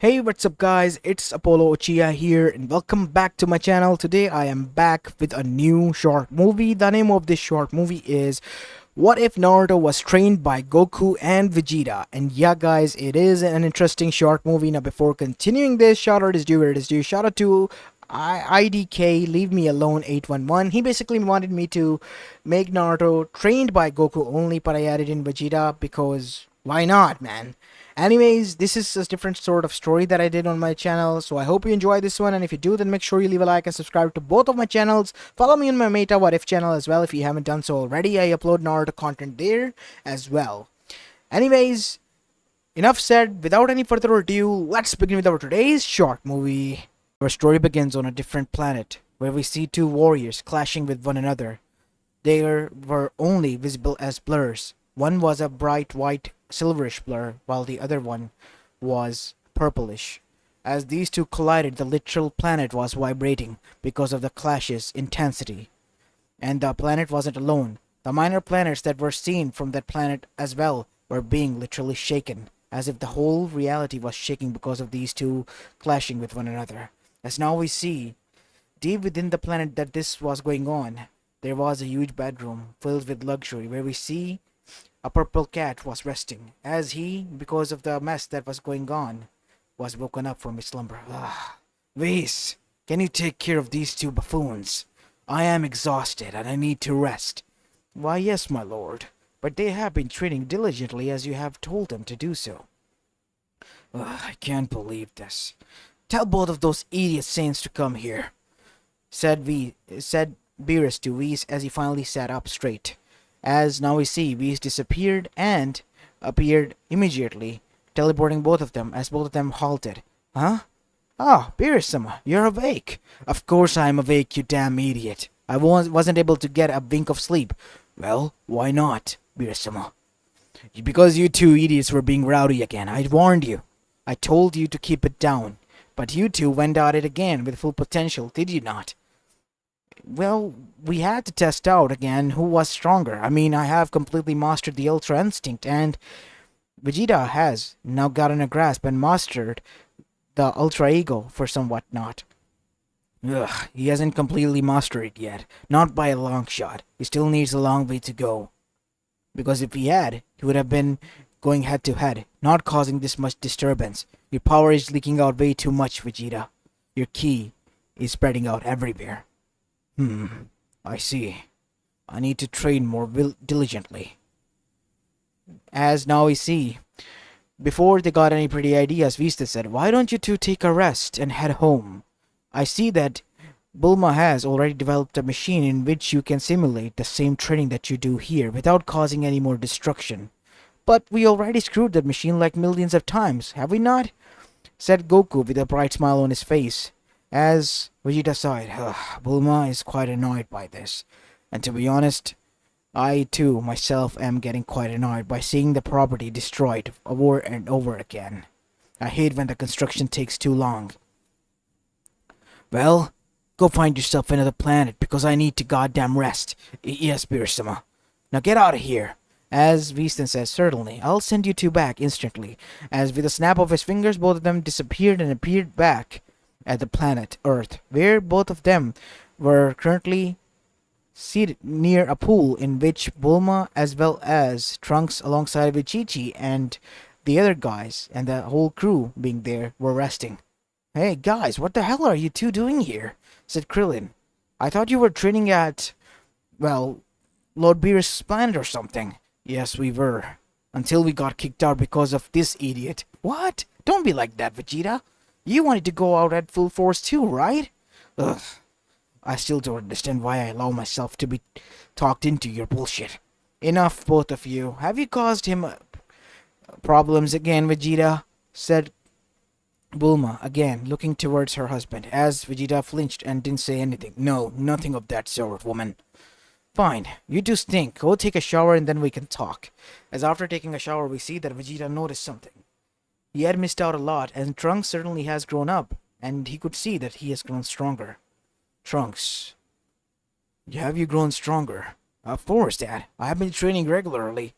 Hey, what's up guys, it's Apollo Uchiha here and welcome back to my channel. Today I am back with a new short movie. The name of this short movie is What If Naruto Was Trained by Goku and Vegeta. And yeah guys, it is an interesting short movie. Now before continuing this, shout out is due where it is due. Shout out to IDK Leave Me Alone 811. He basically wanted me to make Naruto trained by Goku only, but I added in Vegeta because why not, man? Anyways, this is a different sort of story that I did on my channel, so I hope you enjoy this one, and if you do, then make sure you leave a like and subscribe to both of my channels. Follow me on my Meta What If channel as well if you haven't done so already. I upload Naruto content there as well. Anyways, enough said. Without any further ado, let's begin with our today's short movie. Our story begins on a different planet, where we see two warriors clashing with one another. They were only visible as blurs. One was a bright white silverish blur, while the other one was purplish. As these two collided, the literal planet was vibrating because of the clash's intensity. And the planet wasn't alone. The minor planets that were seen from that planet as well were being literally shaken, as if the whole reality was shaking because of these two clashing with one another. As now we see, deep within the planet that this was going on, there was a huge bedroom filled with luxury where we see a purple cat was resting, as he, because of the mess that was going on, was woken up from his slumber. Whis, can you take care of these two buffoons? I am exhausted and I need to rest. Why, yes, my lord, but they have been training diligently as you have told them to do so. I can't believe this. Tell both of those idiot saints to come here, said Beerus to Whis as he finally sat up straight. As now we see, Whis disappeared and appeared immediately, teleporting both of them as both of them halted. Huh? Ah, Beerus-sama, you're awake. Of course I am awake, you damn idiot. I wasn't able to get a wink of sleep. Well, why not, Beerus-sama? Because you two idiots were being rowdy again. I warned you. I told you to keep it down. But you two went at it again with full potential, did you not? Well, we had to test out again who was stronger. I mean, I have completely mastered the Ultra Instinct, and Vegeta has now gotten a grasp and mastered the Ultra Ego for somewhat not. Ugh, he hasn't completely mastered it yet. Not by a long shot. He still needs a long way to go. Because if he had, he would have been going head to head, not causing this much disturbance. Your power is leaking out way too much, Vegeta. Your ki is spreading out everywhere. I see. I need to train more diligently. As now we see, before they got any pretty ideas, Vista said, why don't you two take a rest and head home? I see that Bulma has already developed a machine in which you can simulate the same training that you do here without causing any more destruction. But we already screwed that machine like millions of times, have we not? Said Goku with a bright smile on his face. As Vegeta sighed, Bulma is quite annoyed by this. And to be honest, I too myself am getting quite annoyed by seeing the property destroyed over and over again. I hate when the construction takes too long. Well, go find yourself another planet because I need to goddamn rest. Yes, Beerus-sama. Now get out of here. As Visten says, certainly, I'll send you two back instantly. As with a snap of his fingers, both of them disappeared and appeared back at the planet Earth, where both of them were currently seated near a pool in which Bulma as well as Trunks alongside with Chi-Chi and the other guys and the whole crew being there were resting. Hey guys, what the hell are you two doing here? Said Krillin. I thought you were training at, well, Lord Beerus' planet or something. Yes, we were. Until we got kicked out because of this idiot. What? Don't be like that, Vegeta. You wanted to go out at full force too, right? Ugh. I still don't understand why I allow myself to be talked into your bullshit. Enough, both of you. Have you caused him problems again, Vegeta? Said Bulma, again, looking towards her husband, as Vegeta flinched and didn't say anything. No, nothing of that sort, woman. Fine, you two stink. Go take a shower and then we can talk. As after taking a shower, we see that Vegeta noticed something. He had missed out a lot, and Trunks certainly has grown up, and he could see that he has grown stronger. Trunks, have you grown stronger? Of course, Dad. I have been training regularly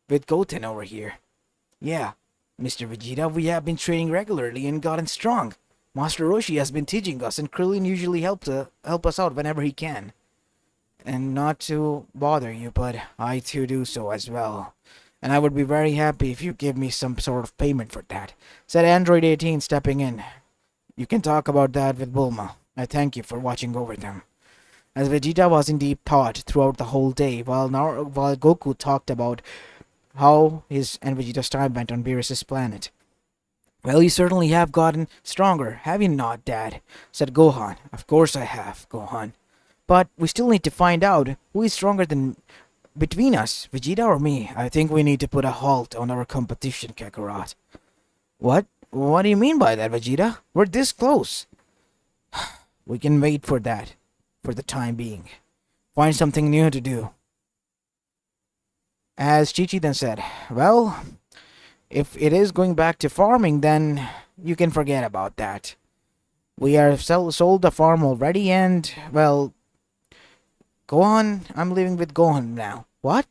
with Goten over here. Yeah, Mr. Vegeta, we have been training regularly and gotten strong. Master Roshi has been teaching us, and Krillin usually help us out whenever he can. And not to bother you, but I too do so as well. And I would be very happy if you give me some sort of payment for that," said Android 18, stepping in. "You can talk about that with Bulma. I thank you for watching over them." As Vegeta was in deep thought throughout the whole day, while Goku talked about how his and Vegeta's time went on Beerus' planet. "Well, you certainly have gotten stronger, have you not, Dad?" said Gohan. "Of course I have, Gohan. But we still need to find out who is stronger than between us, Vegeta or me. I think we need to put a halt on our competition, Kakarot." "What? What do you mean by that, Vegeta? We're this close." "We can wait for that, for the time being. Find something new to do." As Chi-Chi then said, "Well, if it is going back to farming, then you can forget about that. We are sold the farm already and, well, Gohan, I'm living with Gohan now." "What?"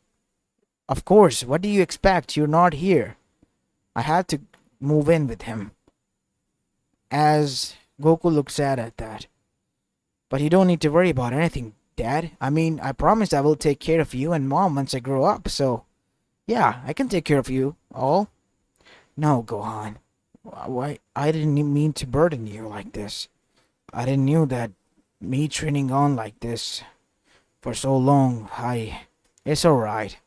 "Of course, what do you expect? You're not here. I had to move in with him." As Goku looked sad at that. "But you don't need to worry about anything, Dad. I mean, I promised I will take care of you and Mom once I grow up, so yeah, I can take care of you all." "No, Gohan. Why? I didn't mean to burden you like this. I didn't knew that me training on like this for so long, It's alright.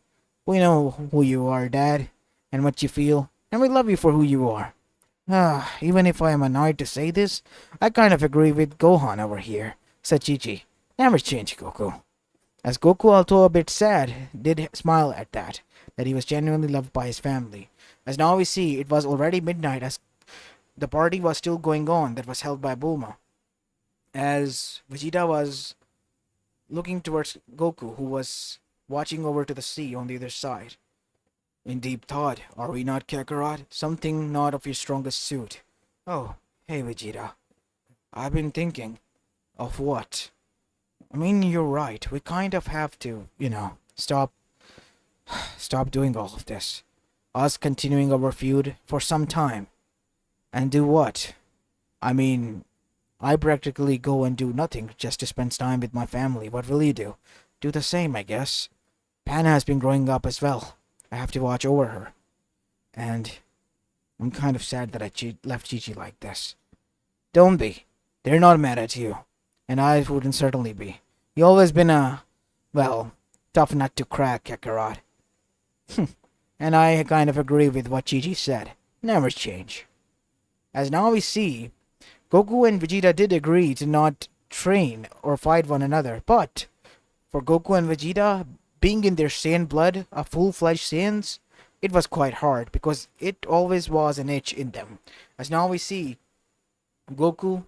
We know who you are, Dad, and what you feel, and we love you for who you are. Even if I am annoyed to say this, I kind of agree with Gohan over here," said Chi-Chi. "Never change, Goku." As Goku, although a bit sad, did smile at that he was genuinely loved by his family. As now we see, it was already midnight as the party was still going on that was held by Bulma. As Vegeta was looking towards Goku, who was watching over to the sea on the other side. In deep thought, are we not, Kakarot? Something not of your strongest suit. "Oh, hey Vegeta. I've been thinking." "Of what?" "I mean, you're right. We kind of have to, stop doing all of this. Us continuing our feud for some time. And do what? I mean, I practically go and do nothing just to spend time with my family. What will you do?" "Do the same, I guess. Panna has been growing up as well. I have to watch over her. And I'm kind of sad that I left Chi-Chi like this." "Don't be. They're not mad at you. And I wouldn't certainly be. You always been tough nut to crack, Kakarot." And I kind of agree with what Chi-Chi said. Never change. As now we see, Goku and Vegeta did agree to not train or fight one another, but for Goku and Vegeta, being in their Saiyan blood, a full-fledged Saiyans, it was quite hard because it always was an itch in them. As now we see, Goku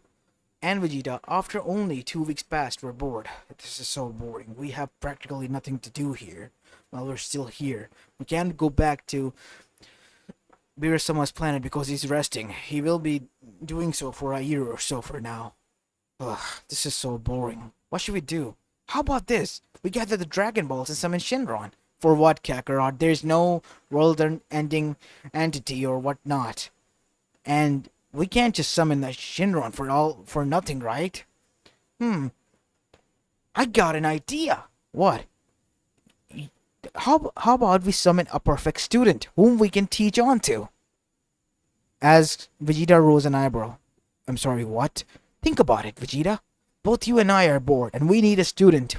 and Vegeta, after only 2 weeks past, were bored. "This is so boring. We have practically nothing to do here while we're still here. We can't go back to Beerus-sama's planet because he's resting. He will be doing so for a year or so for now. Ugh, this is so boring. What should we do? How about this? We gather the Dragon Balls and summon Shenron." "For what, Kakarot? There's no world-ending entity or whatnot. And we can't just summon the Shenron for nothing, right?" I got an idea." "What?" How about we summon a perfect student whom we can teach on to?" As Vegeta rose an eyebrow. "I'm sorry, what?" "Think about it, Vegeta. Both you and I are bored, and we need a student.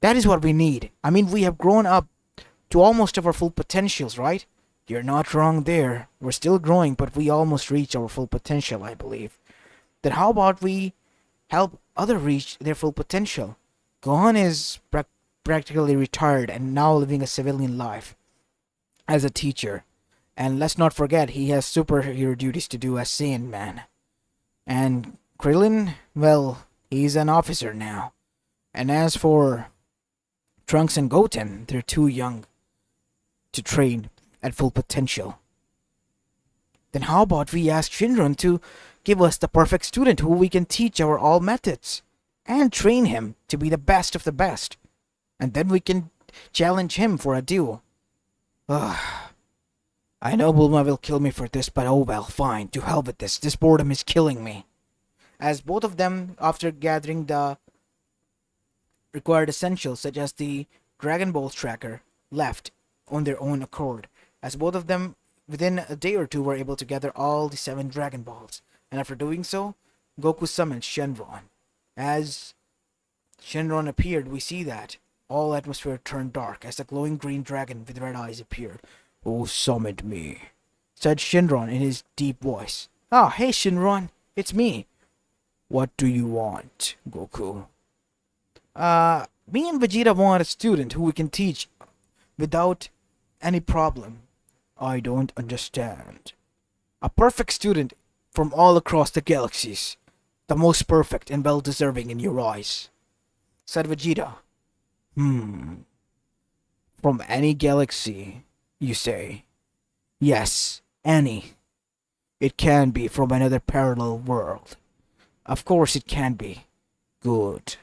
That is what we need. I mean, we have grown up to almost our full potentials, right?" "You're not wrong there. We're still growing, but we almost reach our full potential, I believe." "Then how about we help others reach their full potential? Gohan is practically retired and now living a civilian life as a teacher. And let's not forget, he has superhero duties to do as Saiyan Man. And Krillin, well, he's an officer now. And as for Trunks and Goten, they're too young to train at full potential. Then how about we ask Shenron to give us the perfect student who we can teach our all methods and train him to be the best of the best. And then we can challenge him for a duel. Ugh. I know Bulma will kill me for this, but oh well, fine. To hell with this. This boredom is killing me. As both of them, after gathering the required essentials such as the Dragon Ball tracker, left on their own accord. As both of them, within a day or two, were able to gather all the 7 Dragon Balls. And after doing so, Goku summoned Shenron. As Shenron appeared, we see that all atmosphere turned dark as a glowing green dragon with red eyes appeared. Who summoned me? Said Shenron in his deep voice. Ah, hey Shenron, it's me. What do you want, Goku? Me and Vegeta want a student who we can teach without any problem. I don't understand. A perfect student from all across the galaxies. The most perfect and well-deserving in your eyes. Said Vegeta. From any galaxy, you say? Yes, any. It can be from another parallel world. Of course it can be. Good.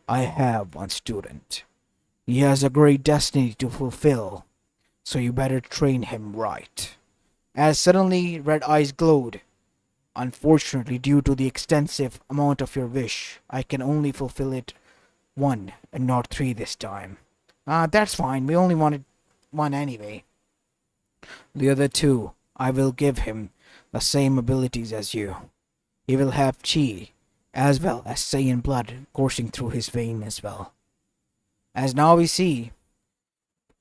I have one student. He has a great destiny to fulfill, so you better train him right. As suddenly red eyes glowed. Unfortunately, due to the extensive amount of your wish, I can only fulfill it one and not 3 this time. That's fine. We only wanted 1 anyway. The other 2, I will give him the same abilities as you. He will have chi, as well as Saiyan blood coursing through his vein as well. As now we see,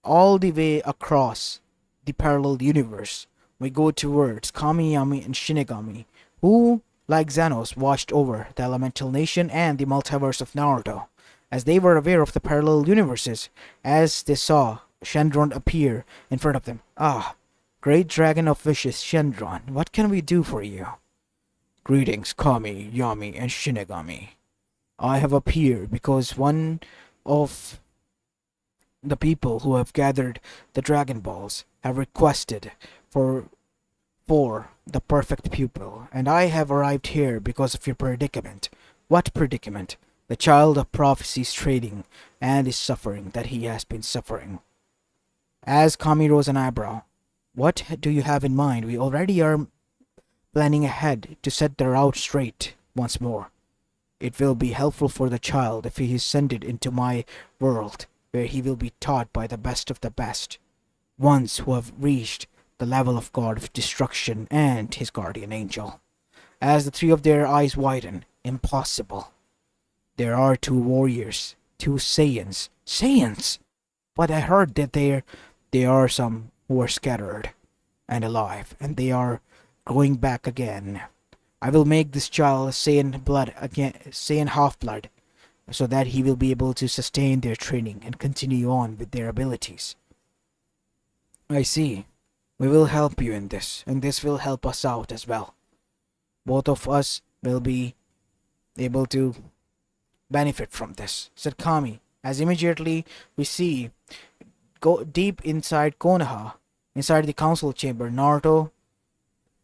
all the way across the parallel universe, we go towards Kamiyami and Shinigami, who, like Xenos, watched over the Elemental Nation and the multiverse of Naruto, as they were aware of the parallel universes, as they saw Shenron appear in front of them. Ah, great dragon of wishes, Shenron, what can we do for you? Greetings, Kami, Yami, and Shinigami. I have appeared because one of the people who have gathered the Dragon Balls have requested for the perfect pupil, and I have arrived here because of your predicament. What predicament? The child of prophecy's trading and his suffering that he has been suffering. As Kami rose an eyebrow, what do you have in mind? We already are planning ahead to set the route straight once more. It will be helpful for the child if he is sent into my world, where he will be taught by the best of the best, ones who have reached the level of God of Destruction and his guardian angel. As the 3 of their eyes widen, impossible. There are 2 warriors, 2 Saiyans. Saiyans! But I heard that there are some who are scattered and alive, and they are going back again. I will make this child Saiyan blood again, Saiyan half-blood, so that he will be able to sustain their training and continue on with their abilities. I see. We will help you in this, and this will help us out as well. Both of us will be able to benefit from this, said Kami, as immediately we see, go deep inside Konoha, inside the council chamber, Naruto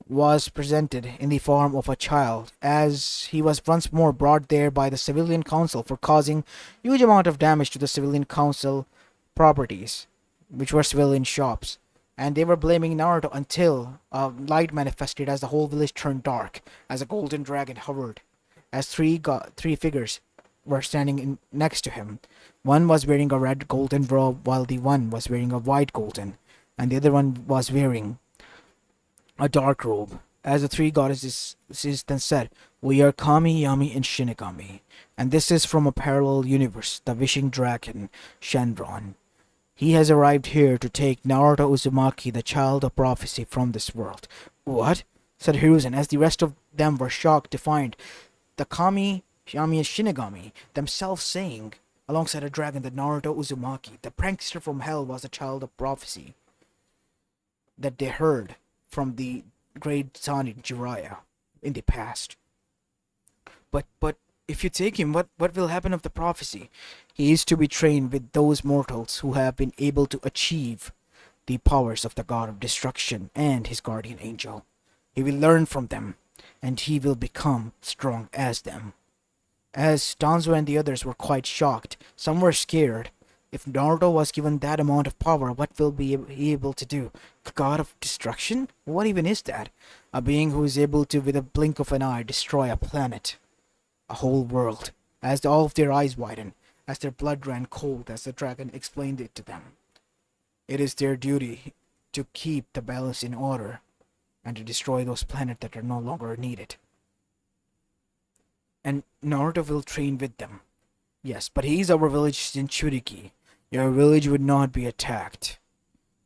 was presented in the form of a child, as he was once more brought there by the civilian council for causing huge amount of damage to the civilian council properties, which were civilian shops. And they were blaming Naruto until light manifested as the whole village turned dark, as a golden dragon hovered, as three figures were standing next to him. One was wearing a red golden robe, while the one was wearing a white golden, and the other one was wearing a dark robe. As the 3 goddesses then said, "We are Kami, Yami, and Shinigami, and this is from a parallel universe, the Wishing Dragon, Shenron. He has arrived here to take Naruto Uzumaki, the child of prophecy, from this world." What? Said Hiruzen, as the rest of them were shocked to find the Kami, Yami, and Shinigami themselves saying, alongside a dragon, that Naruto Uzumaki, the prankster from hell, was the child of prophecy that they heard from the great Sanin Jiraiya in the past. But if you take him, what will happen of the prophecy? He is to be trained with those mortals who have been able to achieve the powers of the God of Destruction and his guardian angel. He will learn from them, and he will become strong as them. As Danzo and the others were quite shocked, some were scared, If Naruto was given that amount of power, what will he able to do? God of destruction? What even is that? A being who is able to, with a blink of an eye, destroy a planet, a whole world. As all of their eyes widened, as their blood ran cold, as the dragon explained it to them. It is their duty to keep the balance in order and to destroy those planets that are no longer needed. And Naruto will train with them. Yes, but he's our village Jinchuriki. Your village would not be attacked.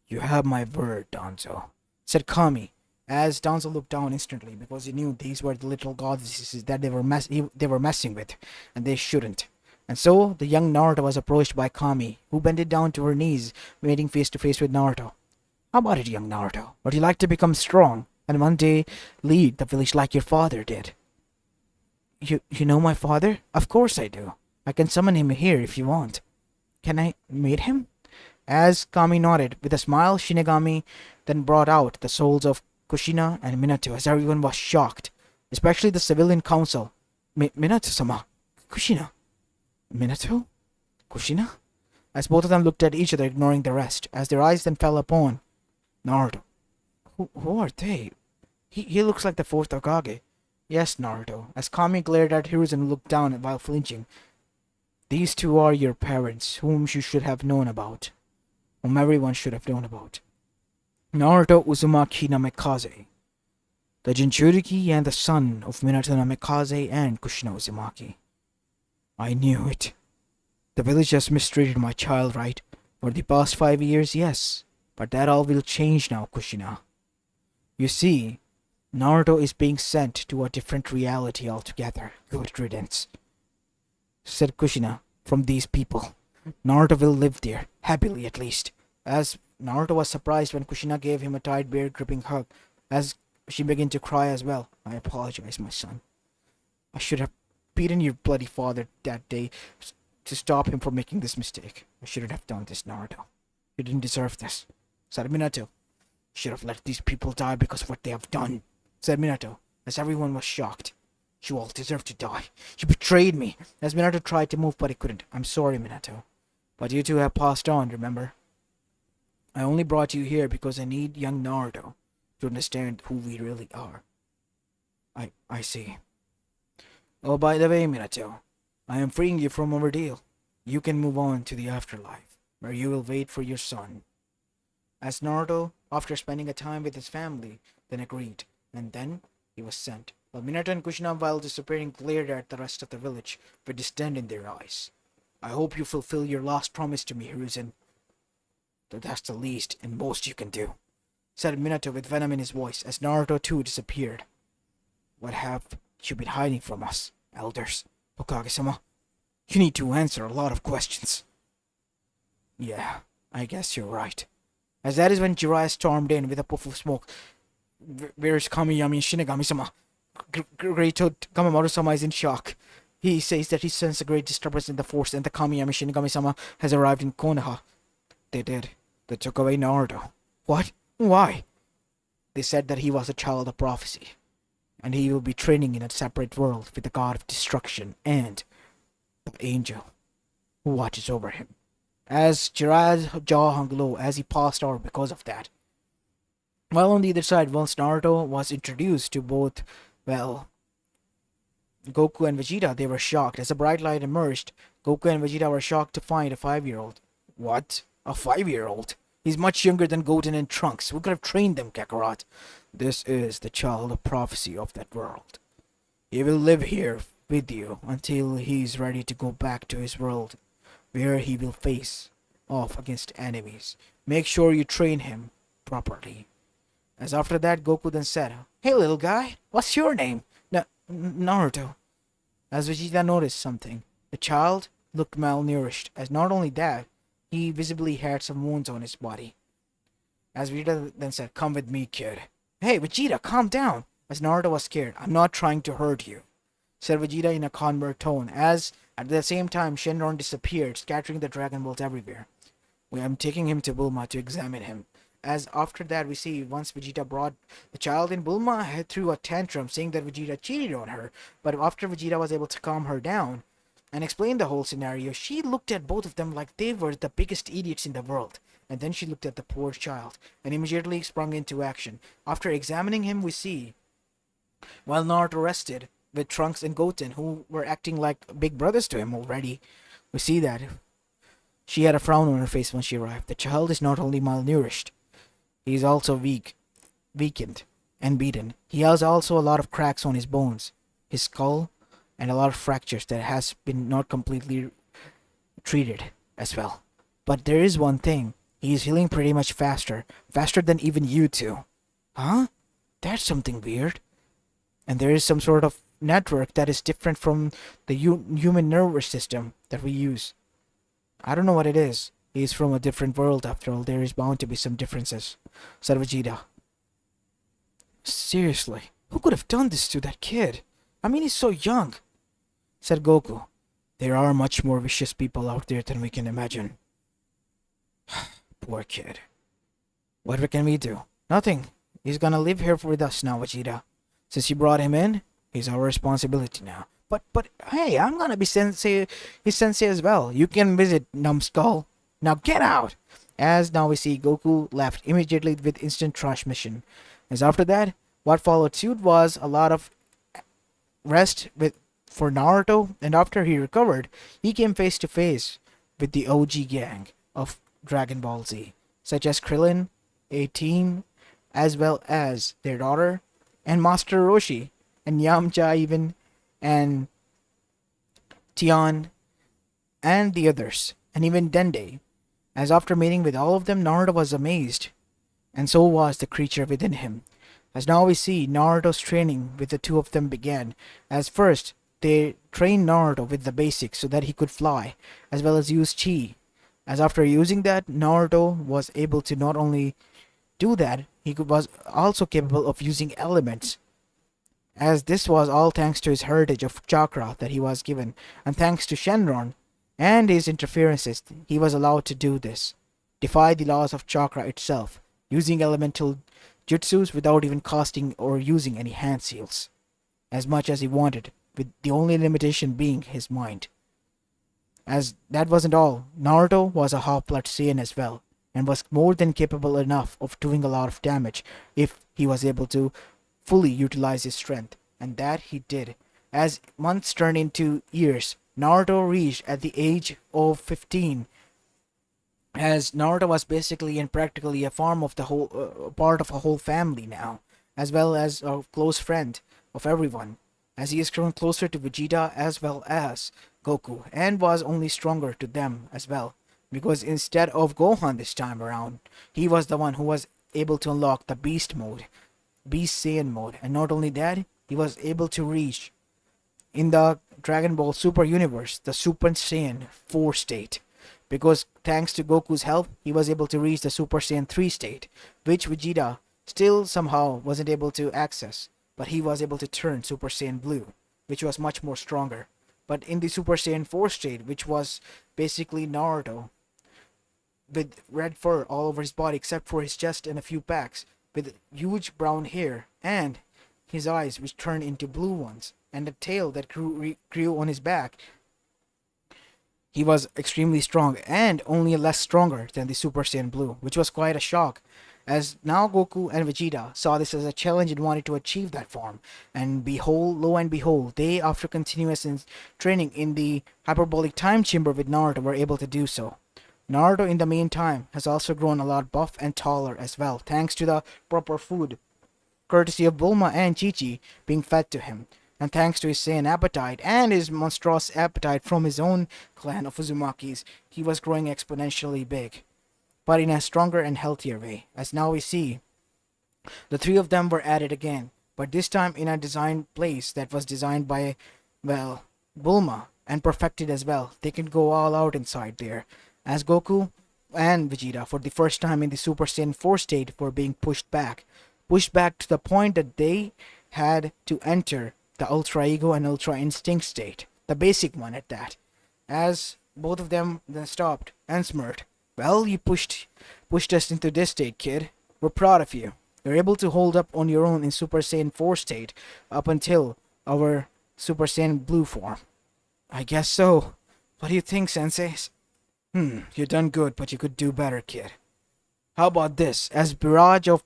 You have my word, Danzo, said Kami, as Danzo looked down instantly because he knew these were the little goddesses that they were messing with, and they shouldn't. And so the young Naruto was approached by Kami, who bended down to her knees, waiting face to face with Naruto. How about it, young Naruto? Would you like to become strong and one day lead the village like your father did? You know my father? Of course I do. I can summon him here if you want. Can I meet him? As Kami nodded, with a smile, Shinigami then brought out the souls of Kushina and Minato as everyone was shocked, especially the civilian council. Minato-sama, Kushina, Minato, Kushina? As both of them looked at each other, ignoring the rest, as their eyes then fell upon Naruto. Who are they? He looks like the fourth Hokage. Yes, Naruto. As Kami glared at Hiruzen and looked down while flinching. These two are your parents, whom you should have known about. Whom everyone should have known about. Naruto Uzumaki Namikaze, the Jinchuriki and the son of Minato Namikaze and Kushina Uzumaki. I knew it. The village has mistreated my child, right? For the past 5 years, yes. But that all will change now, Kushina. You see, Naruto is being sent to a different reality altogether. Good riddance, said Kushina, from these people. Naruto will live there, happily at least. As Naruto was surprised when Kushina gave him a tight bear-gripping hug, as she began to cry as well. I apologize, my son. I should have beaten your bloody father that day to stop him from making this mistake. I shouldn't have done this, Naruto. You didn't deserve this, said Minato. You should have let these people die because of what they have done, said Minato, as everyone was shocked. You all deserve to die. You betrayed me. As Minato tried to move, but he couldn't. I'm sorry, Minato. But you two have passed on, remember? I only brought you here because I need young Naruto to understand who we really are. I see. Oh, by the way, Minato, I am freeing you from ordeal. You can move on to the afterlife, where you will wait for your son. As Naruto, after spending a time with his family, then agreed, and then he was sent. While Minato and Kushina, while disappearing, glared at the rest of the village with disdain in their eyes. I hope you fulfill your last promise to me, Hiruzen. That's the least and most you can do, said Minato with venom in his voice, as Naruto too disappeared. What have you been hiding from us, elders? Hokage-sama, you need to answer a lot of questions. Yeah, I guess you're right. As that is when Jiraiya stormed in with a puff of smoke. Where's Kamiyami Shinigami-sama? Great Kamamoto-sama is in shock. He says that he sensed a great disturbance in the force and the Kamiyami Shinigami-sama has arrived in Konoha. They did. They took away Naruto. What? Why? They said that he was a child of prophecy, and he will be training in a separate world with the god of destruction and the angel who watches over him. As Jiraiya's jaw hung low as he passed out because of that. While on the other side, once Naruto was introduced to both, Goku and Vegeta, they were shocked. As a bright light emerged, Goku and Vegeta were shocked to find a 5-year-old. What? A 5-year-old? He's much younger than Goten and Trunks. We could have trained them, Kakarot. This is the child of prophecy of that world. He will live here with you until he's ready to go back to his world, where he will face off against enemies. Make sure you train him properly. As after that, Goku then said, Hey little guy, what's your name? Naruto. As Vegeta noticed something, the child looked malnourished, as not only that, he visibly had some wounds on his body. As Vegeta then said, Come with me, kid. Hey, Vegeta, calm down. As Naruto was scared, I'm not trying to hurt you, said Vegeta in a calmer tone, as at the same time Shenron disappeared, scattering the Dragon Balls everywhere. I'm taking him to Bulma to examine him. As after that we see, once Vegeta brought the child in, Bulma threw a tantrum saying that Vegeta cheated on her, but after Vegeta was able to calm her down, and explained the whole scenario, she looked at both of them like they were the biggest idiots in the world. And then she looked at the poor child and immediately sprung into action. After examining him, we see, while Naruto rested with Trunks and Goten, who were acting like big brothers to him already, we see that she had a frown on her face when she arrived. The child is not only malnourished, he is also weakened, and beaten. He has also a lot of cracks on his bones, his skull, and a lot of fractures that has been not completely treated as well. But there is one thing. He is healing pretty much faster than even you two. Huh? That's something weird. And there is some sort of network that is different from the human nervous system that we use. I don't know what it is. He is from a different world after all. There is bound to be some differences, said Vegeta. Seriously, who could have done this to that kid? I mean, he's so young, said Goku. There are much more vicious people out there than we can imagine. Poor kid. What can we do? Nothing. He's gonna live here with us now, Vegeta. Since you brought him in, he's our responsibility now. But hey, I'm gonna be his sensei as well. You can visit, numbskull. Now get out! As now we see Goku left immediately with instant transmission. As after that, what followed suit was a lot of rest for Naruto, and after he recovered, he came face to face with the OG gang of Dragon Ball Z, such as Krillin, 18, as well as their daughter, and Master Roshi, and Yamcha even, and Tian, and the others, and even Dende. As after meeting with all of them, Naruto was amazed, and so was the creature within him. As now we see, Naruto's training with the two of them began. As first, they trained Naruto with the basics so that he could fly, as well as use chi. As after using that, Naruto was able to not only do that, was also capable of using elements. As this was all thanks to his heritage of chakra that he was given, and thanks to Shenron and his interferences, he was allowed to do this. Defy the laws of chakra itself, using elemental jutsus without even casting or using any hand seals, as much as he wanted, with the only limitation being his mind. As that wasn't all, Naruto was a half-blood Saiyan as well, and was more than capable enough of doing a lot of damage if he was able to fully utilize his strength, and that he did. As months turned into years, Naruto reached at the age of 15, as Naruto was basically and practically a form of the whole part of a whole family now, as well as a close friend of everyone, as he is grown closer to Vegeta as well as Goku, and was only stronger to them as well, because instead of Gohan this time around, he was the one who was able to unlock the Beast Saiyan mode, and not only that, he was able to reach in the Dragon Ball Super Universe the Super Saiyan 4 state, because thanks to Goku's help, he was able to reach the Super Saiyan 3 state, which Vegeta still somehow wasn't able to access, but he was able to turn Super Saiyan Blue, which was much more stronger. But in the Super Saiyan 4 state, which was basically Naruto, with red fur all over his body except for his chest and a few packs, with huge brown hair, and his eyes which turned into blue ones, and a tail that grew on his back, he was extremely strong, and only less stronger than the Super Saiyan Blue, which was quite a shock, as now Goku and Vegeta saw this as a challenge and wanted to achieve that form. And behold, lo and behold, they, after continuous training in the hyperbolic time chamber with Naruto, were able to do so. Naruto, in the meantime, has also grown a lot buff and taller as well, thanks to the proper food, courtesy of Bulma and Chi-Chi being fed to him, and thanks to his Saiyan appetite and his monstrous appetite from his own clan of Uzumakis, he was growing exponentially big, but in a stronger and healthier way. As now we see, the three of them were added again, but this time in a designed place that was designed by, well, Bulma, and perfected as well. They can go all out inside there, as Goku and Vegeta, for the first time in the Super Saiyan 4 state, were being pushed back to the point that they had to enter the Ultra Ego and Ultra Instinct state, the basic one at that, as both of them then stopped and smirked. Well, you pushed us into this state, kid. We're proud of you. You're able to hold up on your own in Super Saiyan 4 state up until our Super Saiyan Blue form. I guess so. What do you think, Sensei? You done good, but you could do better, kid. How about this? As barrage of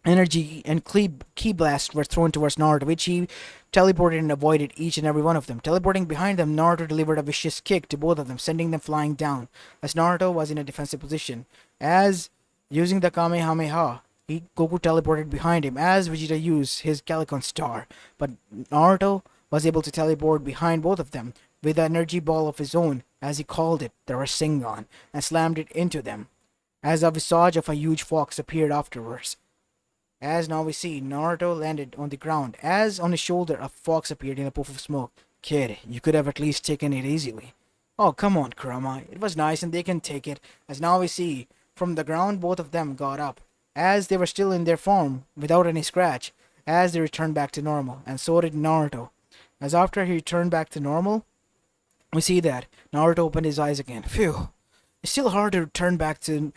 energy and key blasts were thrown towards Naruto, which he teleported and avoided each and every one of them. Teleporting behind them, Naruto delivered a vicious kick to both of them, sending them flying down, as Naruto was in a defensive position. As using the Kamehameha, Goku teleported behind him as Vegeta used his Calicon Star, but Naruto was able to teleport behind both of them with an energy ball of his own, as he called it, the Rasengan, and slammed it into them, as a visage of a huge fox appeared afterwards. As now we see, Naruto landed on the ground, as on his shoulder a fox appeared in a puff of smoke. Kid, you could have at least taken it easily. Oh, come on, Kurama. It was nice and they can take it. As now we see, from the ground both of them got up, as they were still in their form, without any scratch, as they returned back to normal, and so did Naruto. As after he returned back to normal, we see that Naruto opened his eyes again. Phew. It's still hard to return back to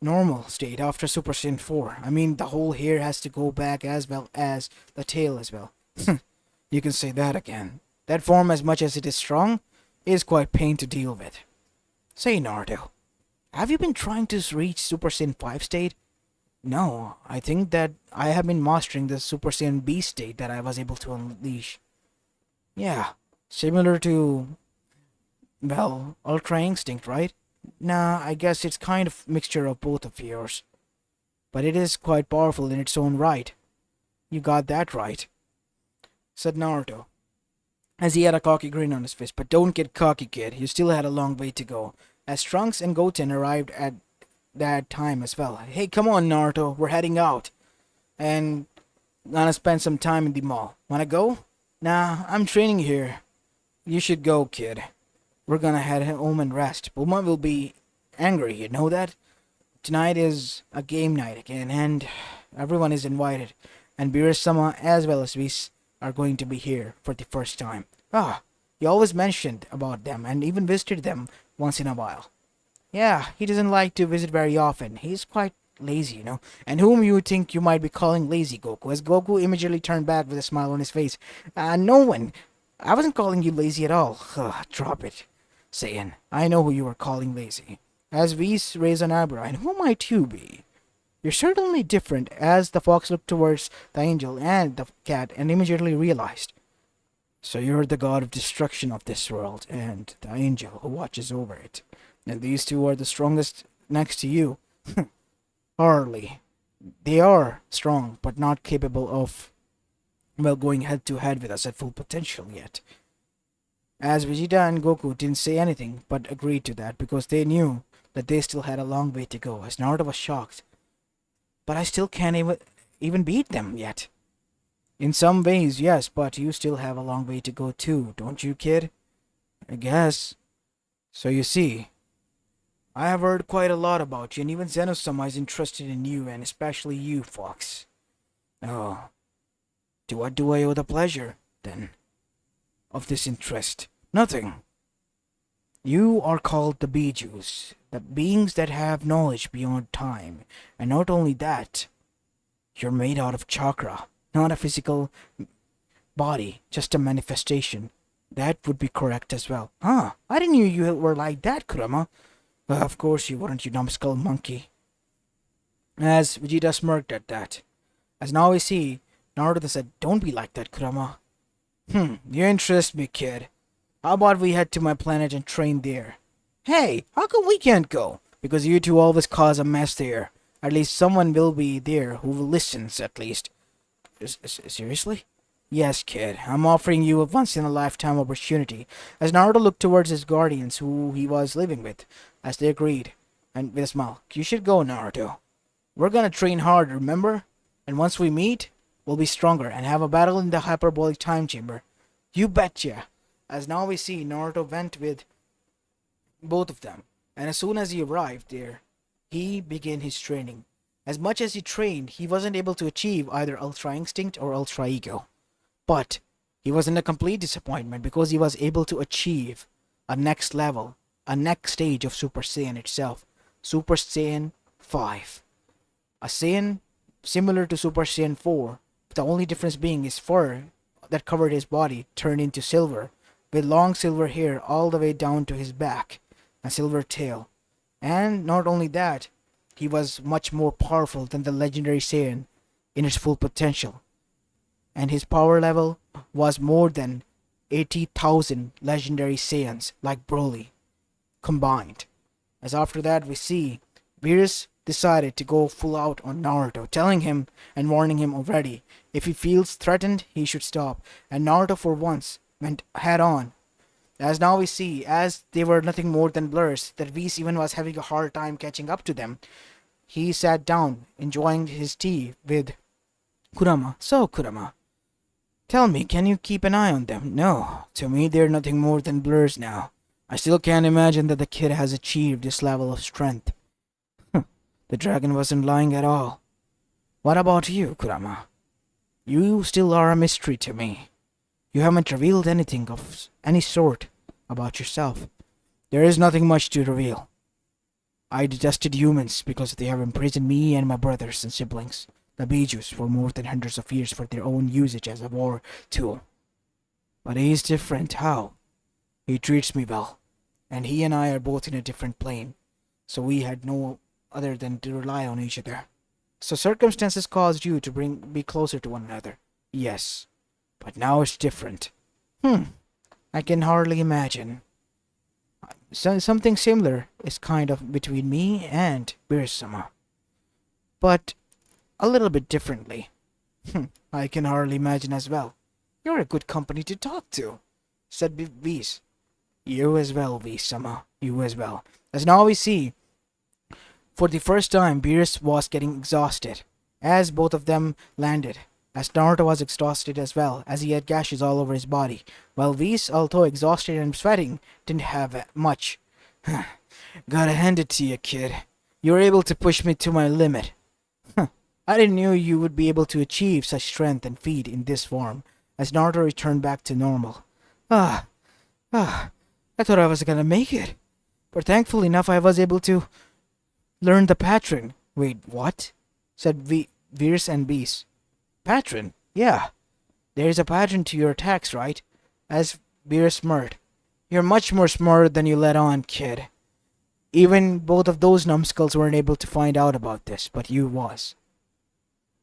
normal state after Super Saiyan 4. I mean, the whole hair has to go back as well as the tail as well. You can say that again. That form, as much as it is strong, is quite pain to deal with. Say, Naruto, have you been trying to reach Super Saiyan 5 state? No, I think that I have been mastering the Super Saiyan B state that I was able to unleash. Yeah, similar to, well, Ultra Instinct, right? Nah, I guess it's kind of mixture of both of yours. But it is quite powerful in its own right. You got that right, said Naruto, as he had a cocky grin on his face. But don't get cocky, kid. You still had a long way to go. As Trunks and Goten arrived at that time as well. Hey, come on, Naruto. We're heading out. And gonna spend some time in the mall. Wanna go? Nah, I'm training here. You should go, kid. We're gonna head home and rest. Bulma will be angry, you know that? Tonight is a game night again, and everyone is invited. And Beerus-sama as well as Whis are going to be here for the first time. Ah, he always mentioned about them and even visited them once in a while. Yeah, he doesn't like to visit very often. He's quite lazy, you know. And whom you think you might be calling lazy, Goku? As Goku immediately turned back with a smile on his face. No one. I wasn't calling you lazy at all. Ugh, drop it. Saiyan, I know who you are calling lazy. As Whis raised an eyebrow, and who might you be? You're certainly different, as the fox looked towards the angel and the cat and immediately realized. So you're the god of destruction of this world, and the angel who watches over it. And these two are the strongest next to you. Hardly. They are strong, but not capable of, well, going head to head with us at full potential yet. As Vegeta and Goku didn't say anything, but agreed to that because they knew that they still had a long way to go, as Naruto was shocked. But I still can't even beat them yet. In some ways, yes, but you still have a long way to go too, don't you, kid? I guess. So you see, I have heard quite a lot about you, and even Zeno-sama is interested in you, and especially you, Fox. Oh, to what do I owe the pleasure, then, of this interest? Nothing. You are called the Bijus, the beings that have knowledge beyond time, and not only that, you're made out of chakra, not a physical body, just a manifestation. That would be correct as well. Huh, I didn't know you were like that, Kurama. Well, of course you weren't, you numbskull monkey. As Vegeta smirked at that. As now we see, Naruto said, don't be like that, Kurama. You interest me, kid. How about we head to my planet and train there? Hey, how come we can't go? Because you two always cause a mess there. At least someone will be there who listens, at least. Seriously? Yes, kid. I'm offering you a once-in-a-lifetime opportunity. As Naruto looked towards his guardians, who he was living with, as they agreed, and with a smile. You should go, Naruto. We're gonna train hard, remember? And once we meet, we'll be stronger and have a battle in the hyperbolic time chamber. You betcha. As now we see, Naruto went with both of them, and as soon as he arrived there, he began his training. As much as he trained, he wasn't able to achieve either Ultra Instinct or Ultra Ego. But he wasn't a complete disappointment because he was able to achieve a next level, a next stage of Super Saiyan itself, Super Saiyan 5. A Saiyan similar to Super Saiyan 4, the only difference being his fur that covered his body turned into silver, with long silver hair all the way down to his back, a silver tail. And not only that, he was much more powerful than the legendary Saiyan in its full potential. And his power level was more than 80,000 legendary Saiyans like Broly combined. As after that we see Beerus decided to go full out on Naruto, telling him and warning him already if he feels threatened he should stop, and Naruto for once went head on. As now we see, as they were nothing more than blurs, that Whis even was having a hard time catching up to them. He sat down, enjoying his tea with Kurama. So, Kurama, tell me, can you keep an eye on them? No, to me they're nothing more than blurs now. I still can't imagine that the kid has achieved this level of strength. The dragon wasn't lying at all. What about you, Kurama? You still are a mystery to me. You haven't revealed anything of any sort about yourself. There is nothing much to reveal. I detested humans because they have imprisoned me and my brothers and siblings, the Bijus, for more than hundreds of years for their own usage as a war tool. But he is different. How? He treats me well, and he and I are both in a different plane, so we had no other than to rely on each other. So circumstances caused you to be closer to one another. Yes, but now it's different. I can hardly imagine. Something similar is kind of between me and Beerus-sama, but a little bit differently. I can hardly imagine as well. You're a good company to talk to, said Whis. You as well, Whis-sama. You as well. As now we see, for the first time, Beerus was getting exhausted as both of them landed. As Naruto was exhausted as well, as he had gashes all over his body, while Whis, although exhausted and sweating, didn't have much. Gotta hand it to you, kid. You were able to push me to my limit. I didn't know you would be able to achieve such strength and feat in this form. As Naruto returned back to normal. I thought I was gonna make it. But thankfully enough I was able to learn the pattern. Wait, what? Said Beerus and Whis. Pattern? Yeah. There's a pattern to your attacks, right? As Beerus smirked. You're much more smarter than you let on, kid. Even both of those numbskulls weren't able to find out about this, but you was.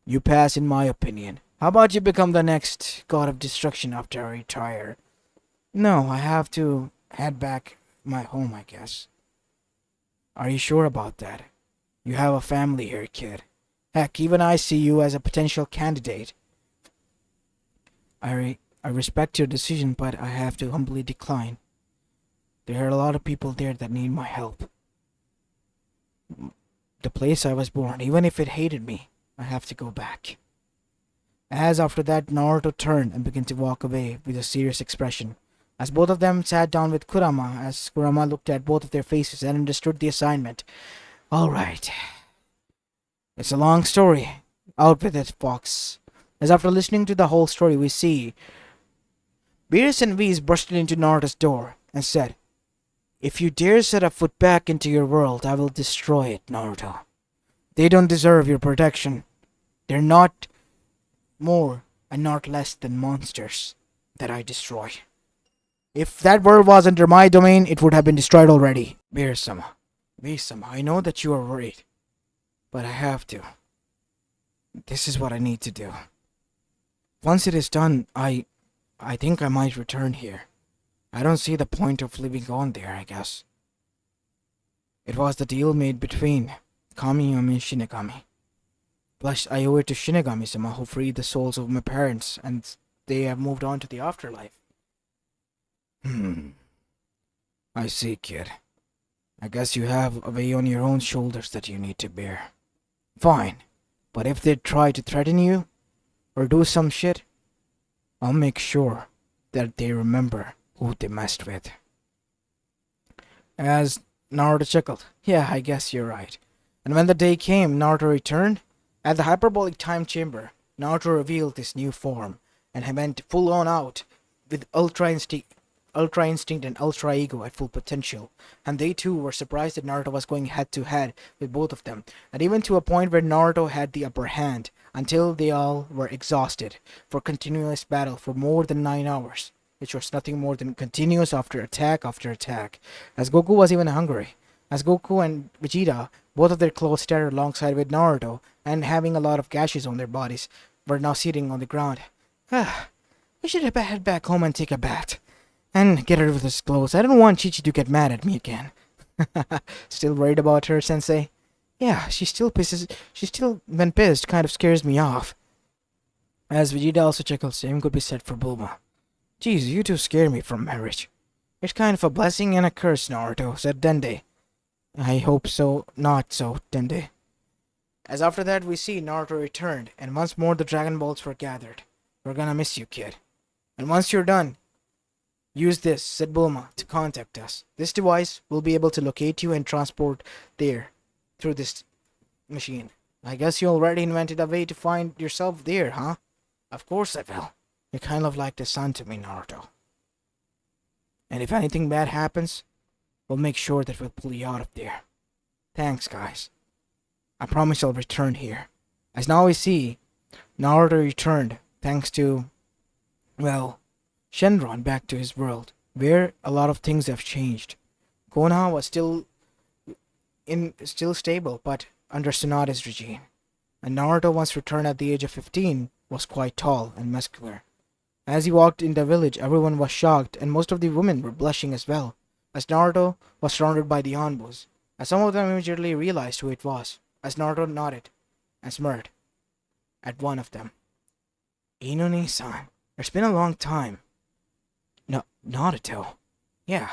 You pass in my opinion. How about you become the next god of destruction after I retire? No, I have to head back my home, I guess. Are you sure about that? You have a family here, kid. Heck, even I see you as a potential candidate. I respect your decision, but I have to humbly decline. There are a lot of people there that need my help. The place I was born, even if it hated me, I have to go back. As after that, Naruto turned and began to walk away with a serious expression. As both of them sat down with Kurama, as Kurama looked at both of their faces and understood the assignment. All right. It's a long story. Out with it, Fox. As after listening to the whole story, we see Beerus and Whis busted into Naruto's door and said, If you dare set a foot back into your world, I will destroy it, Naruto. They don't deserve your protection. They're not more and not less than monsters that I destroy. If that world was under my domain, it would have been destroyed already. Beerus-sama, Whis-sama, I know that you are worried, but I have to. This is what I need to do. Once it is done, I think I might return here. I don't see the point of living on there, I guess. It was the deal made between Kami-yama and Shinigami. Plus, I owe it to Shinigami-sama who freed the souls of my parents, and they have moved on to the afterlife. I see, kid. I guess you have a weight on your own shoulders that you need to bear. Fine, but if they try to threaten you, or do some shit, I'll make sure that they remember who they messed with. As Naruto chuckled, yeah, I guess you're right. And when the day came, Naruto returned. At the hyperbolic time chamber, Naruto revealed his new form, and he went full on out with Ultra Instinct and Ultra Ego at full potential, and they too were surprised that Naruto was going head to head with both of them, and even to a point where Naruto had the upper hand, until they all were exhausted for continuous battle for more than 9 hours. which was nothing more than continuous after attack, as Goku was even hungry. As Goku and Vegeta, both of their clothes tattered alongside with Naruto, and having a lot of gashes on their bodies, were now sitting on the ground. Ah, we should head back home and take a bath. And get rid of his clothes. I don't want Chichi to get mad at me again. Still worried about her, Sensei? Yeah, she still, when pissed, kind of scares me off. As Vegeta also chuckles, same could be said for Bulma. Geez, you two scare me from marriage. It's kind of a blessing and a curse, Naruto, said Dende. I hope so, not so, Dende. As after that we see Naruto returned, and once more the Dragon Balls were gathered. We're gonna miss you, kid. And once you're done, use this, said Bulma, to contact us. This device will be able to locate you and transport there through this machine. I guess you already invented a way to find yourself there, huh? Of course I will. You're kind of like the sun to me, Naruto. And if anything bad happens, we'll make sure that we'll pull you out of there. Thanks, guys. I promise I'll return here. As now we see, Naruto returned thanks to, well, Shenron back to his world, where a lot of things have changed. Konoha was still stable, but under Tsunade's regime. And Naruto, once returned at the age of 15, was quite tall and muscular. As he walked in the village, everyone was shocked, and most of the women were blushing as well, as Naruto was surrounded by the Anbus, as some of them immediately realized who it was, as Naruto nodded and smirked at one of them. Inone-san, it's been a long time. No, Naruto. Yeah,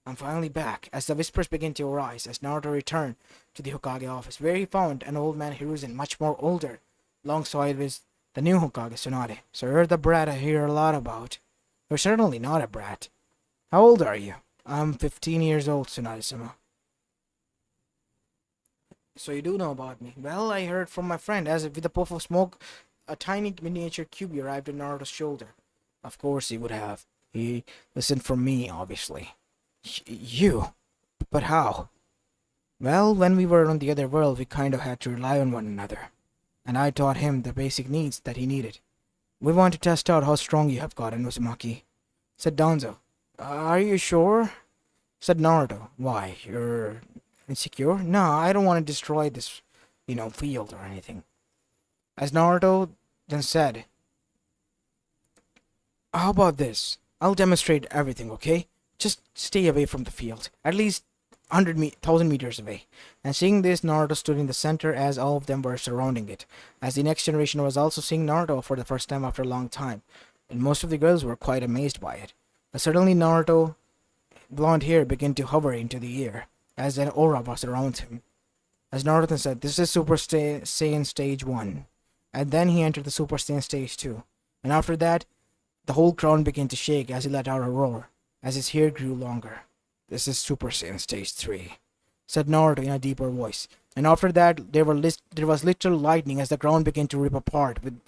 I'm finally back, as the whispers began to arise as Naruto returned to the Hokage office, where he found an old man Hiruzen, much more older, alongside with the new Hokage Tsunade. So you're the brat I hear a lot about. You're certainly not a brat. How old are you? I'm 15 years old, Tsunade-sama. So you do know about me. Well, I heard from my friend, as with a puff of smoke, a tiny miniature cube arrived on Naruto's shoulder. Of course he would have. He listened for me, obviously. You? But how? Well, when we were on the other world, we kind of had to rely on one another. And I taught him the basic needs that he needed. We want to test out how strong you have gotten, Uzumaki, said Danzo. Are you sure? Said Naruto. Why, you're insecure? No, I don't want to destroy this, field or anything. As Naruto then said, how about this? I'll demonstrate everything, okay? Just stay away from the field. At least 1,000 meters away. And seeing this, Naruto stood in the center as all of them were surrounding it. As the next generation was also seeing Naruto for the first time after a long time. And most of the girls were quite amazed by it. But suddenly Naruto's blonde hair began to hover into the air, as an aura was around him. As Naruto said, this is Super Saiyan Stage 1. And then he entered the Super Saiyan Stage 2. And after that, the whole ground began to shake as he let out a roar, as his hair grew longer. This is Super Saiyan Stage 3, said Naruto in a deeper voice. And after that, there was literal lightning as the ground began to rip apart, with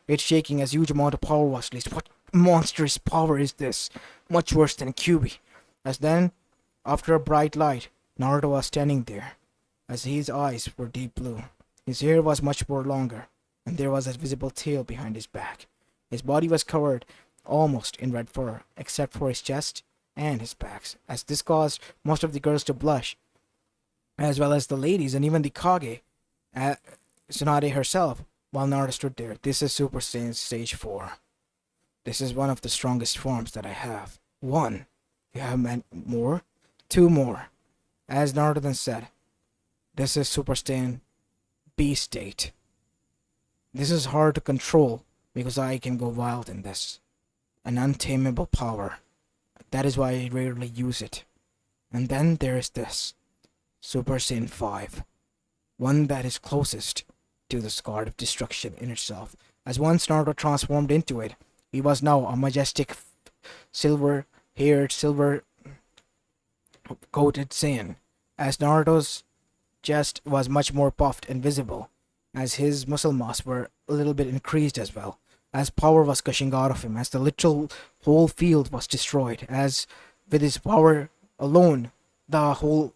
it shaking as huge amount of power was released. What monstrous power is this? Much worse than Kyuubi. As then, after a bright light, Naruto was standing there, as his eyes were deep blue. His hair was much more longer, and there was a visible tail behind his back. His body was covered almost in red fur, except for his chest and his back, as this caused most of the girls to blush, as well as the ladies and even the Kage, Tsunade herself, while Naruto stood there. This is Super Saiyan Stage 4. This is one of the strongest forms that I have. 1. You have meant more? 2 more. As Naruto then said, this is Super Saiyan B state. This is hard to control because I can go wild in this. An untamable power. That is why I rarely use it. And then there is this, Super Saiyan 5. One that is closest to the God of Destruction in itself. As once Naruto transformed into it, he was now a majestic silver-haired, silver-coated Saiyan. As Naruto's chest was much more puffed and visible, as his muscle mass were a little bit increased as well, as power was gushing out of him, as the literal whole field was destroyed, as with his power alone, the whole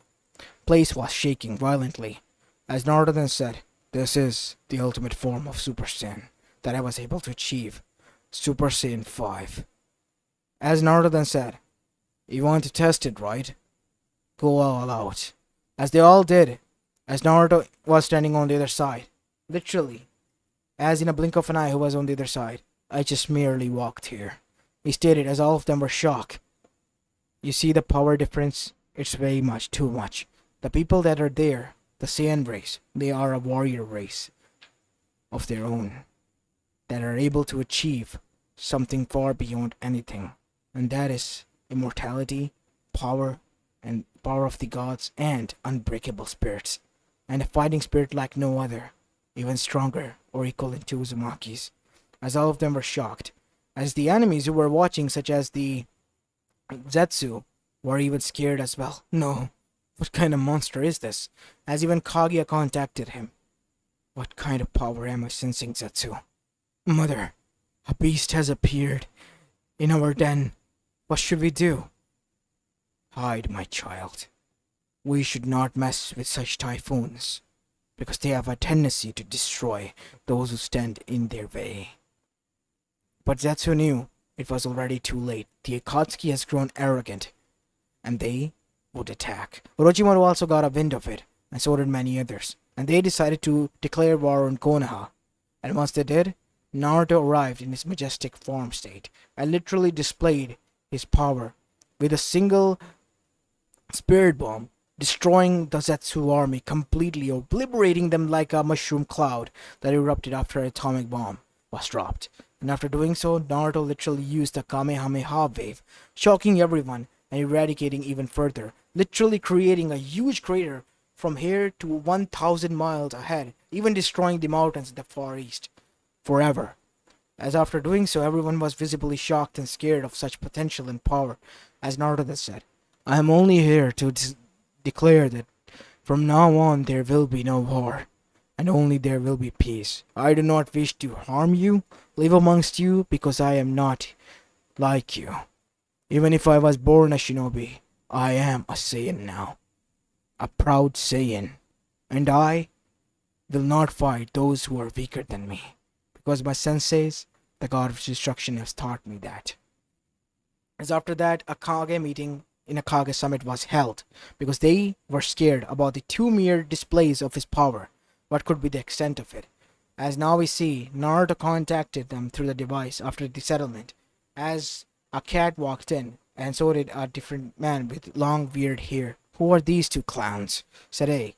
place was shaking violently. As Naruto then said, this is the ultimate form of Super Saiyan that I was able to achieve, Super Saiyan 5. As Naruto then said, "You want to test it, right? Go all out." As they all did, as Naruto was standing on the other side. Literally, as in a blink of an eye, who was on the other side. "I just merely walked here," he stated, as all of them were shocked. "You see the power difference? It's way much, too much. The people that are there, the Saiyan race, they are a warrior race of their own that are able to achieve something far beyond anything, and that is immortality, power, and power of the gods, and unbreakable spirits, and a fighting spirit like no other, even stronger or equal to Uzumaki's." As all of them were shocked, as the enemies who were watching, such as the Zetsu, were even scared as well. "No, what kind of monster is this?" As even Kaguya contacted him. "What kind of power am I sensing, Zetsu?" "Mother, a beast has appeared in our den. What should we do?" "Hide, my child. We should not mess with such typhoons, because they have a tendency to destroy those who stand in their way." But Zetsu knew it was already too late. The Akatsuki has grown arrogant, and they would attack. Orochimaru also got a wind of it, and so did many others, and they decided to declare war on Konoha. And once they did, Naruto arrived in his majestic form state and literally displayed his power with a single spirit bomb, destroying the Zetsu army completely, obliterating them like a mushroom cloud that erupted after an atomic bomb was dropped. And after doing so, Naruto literally used the Kamehameha wave, shocking everyone and eradicating even further, literally creating a huge crater from here to 1,000 miles ahead, even destroying the mountains in the far east forever. As after doing so, everyone was visibly shocked and scared of such potential and power. As Naruto said, "I am only here to declare that from now on there will be no war, and only there will be peace. I do not wish to harm you, live amongst you, because I am not like you. Even if I was born a shinobi, I am a Saiyan now, a proud Saiyan, and I will not fight those who are weaker than me, because my senseis, the god of destruction, has taught me that." As after that, a Kage meeting in a Kage summit was held, because they were scared about the two mere displays of his power. What could be the extent of it? As now we see, Naruto contacted them through the device after the settlement, as a cat walked in, and so did a different man with long weird hair. "Who are these two clowns?" said A.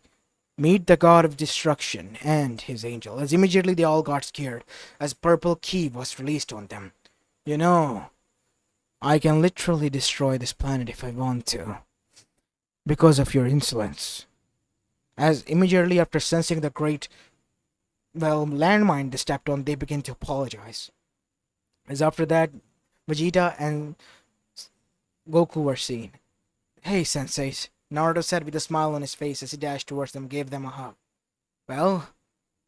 "Meet the god of destruction and his angel." As immediately they all got scared, as purple key was released on them. "You know, I can literally destroy this planet if I want to, because of your insolence." As immediately after sensing the great, landmine they stepped on, they began to apologize. As after that, Vegeta and Goku were seen. "Hey, senseis," Naruto said with a smile on his face as he dashed towards them and gave them a hug. "Well,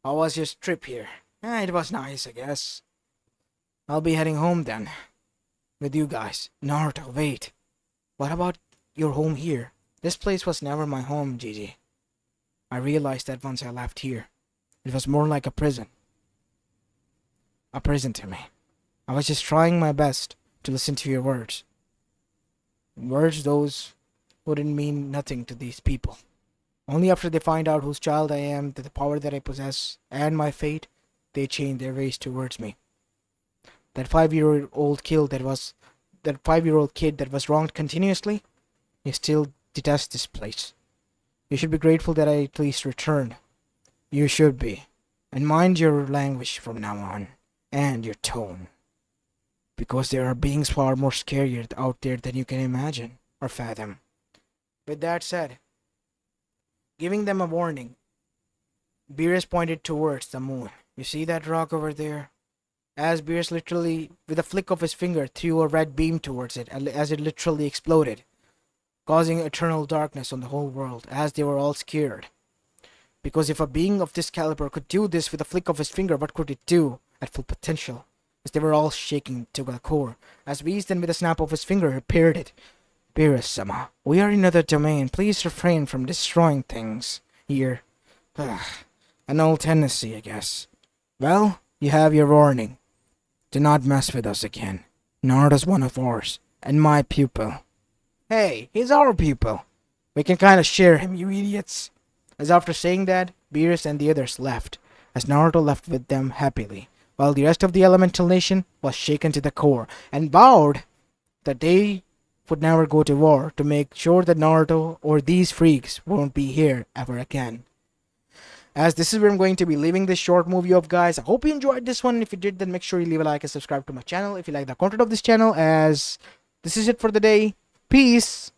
how was your trip here?" It was nice, I guess. I'll be heading home then, with you guys." "Naruto, wait. What about your home here?" "This place was never my home, Gigi. I realized that once I left here. It was more like a prison. A prison to me. I was just trying my best to listen to your words. Words those wouldn't mean nothing to these people. Only after they find out whose child I am, that the power that I possess, and my fate, they change their ways towards me. That 5-year-old kid that was wronged continuously, he still detests this place. You should be grateful that I at least returned. You should be. And mind your language from now on, and your tone. Because there are beings far more scarier out there than you can imagine or fathom." With that said, giving them a warning, Beerus pointed towards the moon. "You see that rock over there?" As Beerus literally, with a flick of his finger, threw a red beam towards it, as it literally exploded, causing eternal darkness on the whole world, as they were all scared. Because if a being of this caliber could do this with a flick of his finger, what could it do at full potential? As they were all shaking to the core, as Whis then with a snap of his finger repaired it. "Beerus-sama, we are in another domain. Please refrain from destroying things here." An old tendency, I guess. "Well, you have your warning. Do not mess with us again. Naruto's one of ours, and my pupil. Hey, he's our pupil. We can kinda share him, you idiots. As after saying that, Beerus and the others left, as Naruto left with them happily, while the rest of the elemental nation was shaken to the core and vowed that they would never go to war to make sure that Naruto or these freaks won't be here ever again. As this is where I'm going to be leaving this short movie of, guys. I hope you enjoyed this one. If you did, then make sure you leave a like and subscribe to my channel if you like the content of this channel. As this is it for the day. Peace.